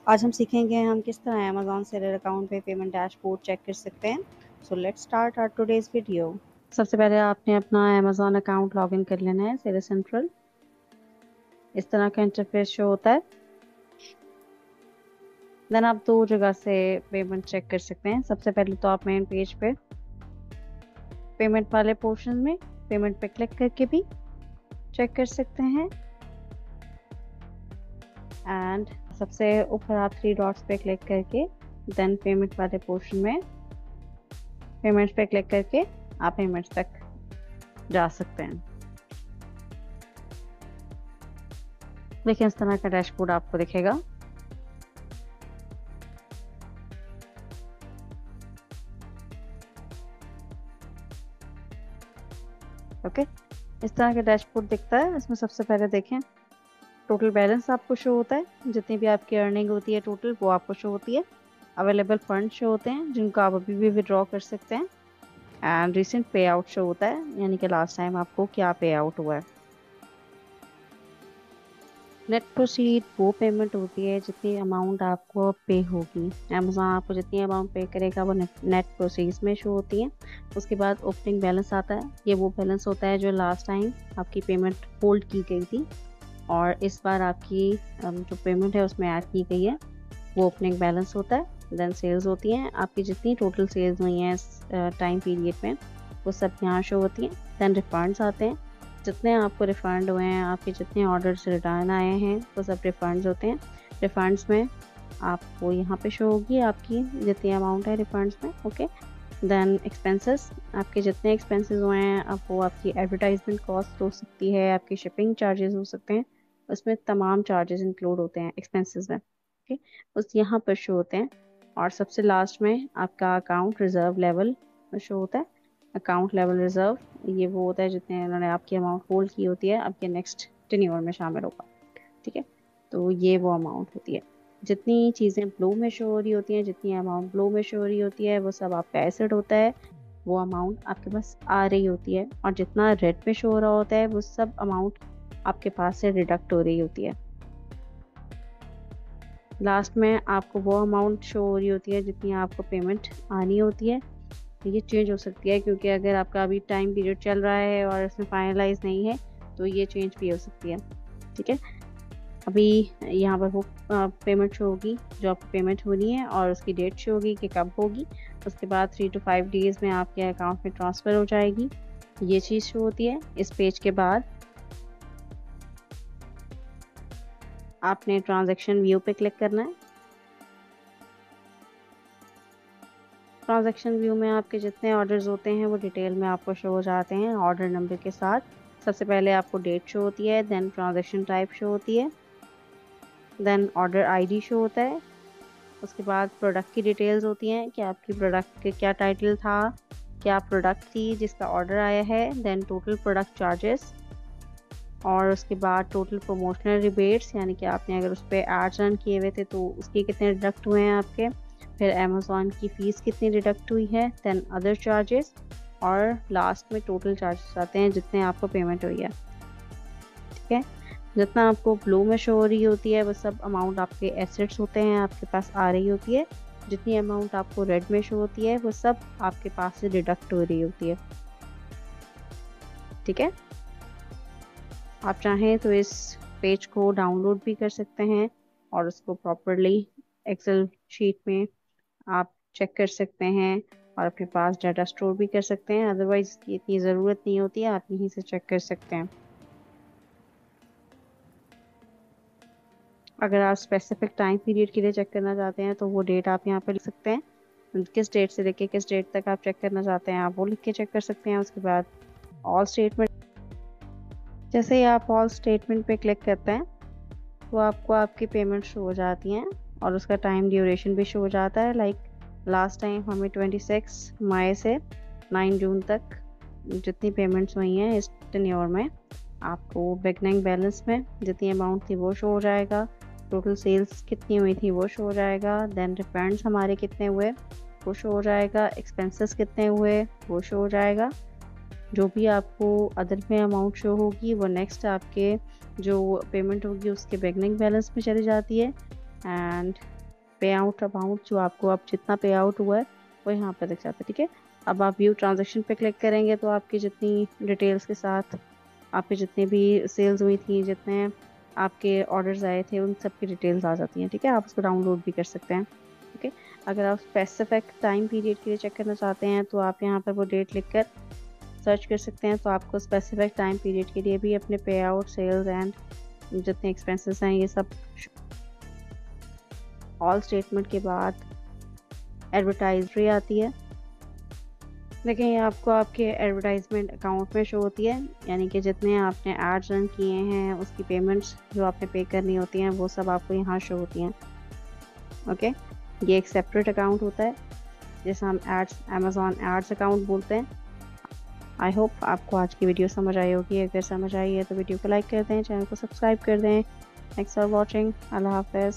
आज हम सीखेंगे हम किस तरह अमेज़न सेलर अकाउंट पे पेमेंट डैशबोर्ड चेक कर सकते हैं। So let's start our today's video. सबसे पहले आपने अपना अमेज़न अकाउंट लॉगिन कर लेना है सेलर सेंट्रल। इस तरह का इंटरफेस शो होता है। देन आप दो जगह से पेमेंट चेक कर सकते हैं। सबसे पहले तो आप मेन पेज पे पेमेंट वाले पोर्शन में पेमेंट पे क्लिक करके भी चेक कर सकते हैं। एंड सबसे ऊपर आप थ्री डॉट्स पे क्लिक करके देन पेमेंट वाले पोर्शन में पेमेंट्स पे क्लिक करके आप पेमेंट्स तक जा सकते हैं। देखिए इस तरह का डैशबोर्ड आपको दिखेगा। ओके, इस तरह का डैशबोर्ड दिखता है। इसमें सबसे पहले देखें टोटल बैलेंस आपको शो होता है। जितनी भी आपकी अर्निंग होती है टोटल वो आपको शो होती है। अवेलेबल फंड शो होते हैं जिनको आप अभी भी विड्रॉ कर सकते हैं। एंड रिसेंट पे आउट शो होता है, यानी कि लास्ट टाइम आपको क्या पे आउट हुआ है। नेट प्रोसीड वो पेमेंट होती है जितनी अमाउंट आपको पे होगी। अमेज़न आपको जितनी अमाउंट पे करेगा वो नेट प्रोसीड्स में शो होती है। उसके बाद ओपनिंग बैलेंस आता है। ये वो बैलेंस होता है जो लास्ट टाइम आपकी पेमेंट होल्ड की गई थी और इस बार आपकी जो पेमेंट है उसमें ऐड की गई है, वो ओपनिंग बैलेंस होता है। देन सेल्स होती हैं, आपकी जितनी टोटल सेल्स हुई हैं इस टाइम पीरियड में वो सब यहाँ शो होती हैं। देन रिफंड्स आते हैं, जितने आपको रिफ़ंड हुए हैं, आपके जितने ऑर्डर्स रिटर्न आए हैं वो सब रिफ़ंड्स होते हैं। रिफ़ंड्स में आपको यहाँ पे शो होगी आपकी जितनी अमाउंट है रिफ़ंड्स में। ओके, देन एक्सपेंसेस, आपके जितने एक्सपेंसेस हुए हैं अब वो आपकी एडवर्टाइजमेंट कॉस्ट हो सकती है, आपकी शिपिंग चार्जेस हो सकते हैं, उसमें तमाम चार्जेस इंक्लूड होते हैं एक्सपेंसेस में। ओके, उस यहाँ पर शो होते हैं। और सबसे लास्ट में आपका अकाउंट रिजर्व लेवल शो होता है। अकाउंट लेवल रिजर्व ये वो होता है जितने उन्होंने आपकी अमाउंट होल्ड की होती है आपके नेक्स्ट टेन्योर में शामिल होगा। ठीक है, तो ये वो अमाउंट होती है। जितनी चीज़ें ब्लू में शो हो रही होती हैं, जितनी अमाउंट ब्लू में शो हो रही होती है वो सब आपका एसेट होता है, वो अमाउंट आपके पास आ रही होती है। और जितना रेड में शो हो रहा होता है वो सब अमाउंट आपके पास से डिडक्ट हो रही होती है। लास्ट में आपको वो अमाउंट शो हो रही होती है जितनी आपको पेमेंट आनी होती है। ये चेंज हो सकती है क्योंकि अगर आपका अभी टाइम पीरियड चल रहा है और इसमें फाइनलाइज नहीं है तो ये चेंज भी हो सकती है। ठीक है, अभी यहाँ पर वो पेमेंट शो होगी जो आपको पेमेंट होनी है और उसकी डेट शो होगी कि कब होगी। उसके बाद 3 to 5 डेज़ में आपके अकाउंट में ट्रांसफ़र हो जाएगी। ये चीज़ शो होती है। इस पेज के बाद आपने ट्रांजैक्शन व्यू पे क्लिक करना है। ट्रांजैक्शन व्यू में आपके जितने ऑर्डर्स होते हैं वो डिटेल में आपको शो हो जाते हैं ऑर्डर नंबर के साथ। सबसे पहले आपको डेट शो होती है, देन ट्रांजैक्शन टाइप शो होती है, देन ऑर्डर आईडी शो होता है। उसके बाद प्रोडक्ट की डिटेल्स होती हैं कि आपकी प्रोडक्ट के क्या टाइटल था, क्या प्रोडक्ट थी जिसका ऑर्डर आया है, देन टोटल प्रोडक्ट चार्जेस और उसके बाद टोटल प्रमोशनल रिबेट्स, यानी कि आपने अगर उस पर एड्स रन किए हुए थे तो उसके कितने डिडक्ट हुए हैं आपके, फिर अमेज़ॉन की फ़ीस कितनी डिडक्ट हुई है, देन अदर चार्जेस और लास्ट में टोटल चार्जेस आते हैं जितने आपको पेमेंट हुई है। ठीक है, जितना आपको ब्लू में शो हो रही होती है वो सब अमाउंट आपके एसेट्स होते हैं, आपके पास आ रही होती है। जितनी अमाउंट आपको रेड में शो होती है वो सब आपके पास से डिडक्ट हो रही होती है। ठीक है, आप चाहें तो इस पेज को डाउनलोड भी कर सकते हैं और उसको प्रॉपरली एक्सेल शीट में आप चेक कर सकते हैं और अपने पास डाटा स्टोर भी कर सकते हैं। अदरवाइज इसकी इतनी ज़रूरत नहीं होती है, आप यहीं से चेक कर सकते हैं। अगर आप स्पेसिफिक टाइम पीरियड के लिए चेक करना चाहते हैं तो वो डेट आप यहाँ पे लिख सकते हैं। किस डेट से लेके किस डेट तक आप चेक करना चाहते हैं आप वो लिख के चेक कर सकते हैं। उसके बाद ऑल स्टेटमेंट, जैसे ही आप ऑल स्टेटमेंट पे क्लिक करते हैं तो आपको आपकी पेमेंट शो हो जाती हैं और उसका टाइम ड्यूरेशन भी शो हो जाता है। लाइक लास्ट टाइम हमें 26 मई से 9 जून तक जितनी पेमेंट्स हुई हैं इस टेन्योर में आपको बिगनिंग बैलेंस में जितनी अमाउंट थी वो शो हो जाएगा, टोटल सेल्स कितनी हुई थी वो शो हो जाएगा, देन रिफंड्स हमारे कितने हुए वो शो हो जाएगा, एक्सपेंसेस कितने हुए वो शो हो जाएगा। जो भी आपको अदर में अमाउंट शो होगी वो नेक्स्ट आपके जो पेमेंट होगी उसके बिगनिंग बैलेंस में चली जाती है। एंड पे आउट अमाउंट जो आपको अब जितना पे आउट हुआ है वो यहाँ पर दिख जाता है। ठीक है, अब आप व्यू ट्रांजेक्शन पे क्लिक करेंगे तो आपकी जितनी डिटेल्स के साथ आपके जितने भी सेल्स हुई थी, जितने आपके ऑर्डर्स आए थे, उन सब की डिटेल्स आ जाती हैं। ठीक है, आप उसको डाउनलोड भी कर सकते हैं। ठीक है, अगर आप स्पेसिफिक टाइम पीरियड के लिए चेक करना चाहते हैं तो आप यहाँ पर वो डेट लिखकर सर्च कर सकते हैं, तो आपको स्पेसिफिक टाइम पीरियड के लिए भी अपने पे आउट, सेल्स एंड जितने एक्सपेंसेस हैं ये सब ऑल स्टेटमेंट के बाद एडवर्टाइजरी आती है। देखें, ये आपको आपके एडवर्टाइजमेंट अकाउंट में शो होती है, यानी कि जितने आपने एड्स रन किए हैं उसकी पेमेंट्स जो आपने पे करनी होती हैं वो सब आपको यहाँ शो होती हैं। ओके, ये एक सेपरेट अकाउंट होता है जैसे हम एड्स, अमेज़ॉन एड्स अकाउंट बोलते हैं। आई होप आपको आज की वीडियो समझ आई होगी। अगर समझ आई है तो वीडियो को लाइक कर दें, चैनल को सब्सक्राइब कर दें। Thanks for watching. अल्लाह हाफ़िज़।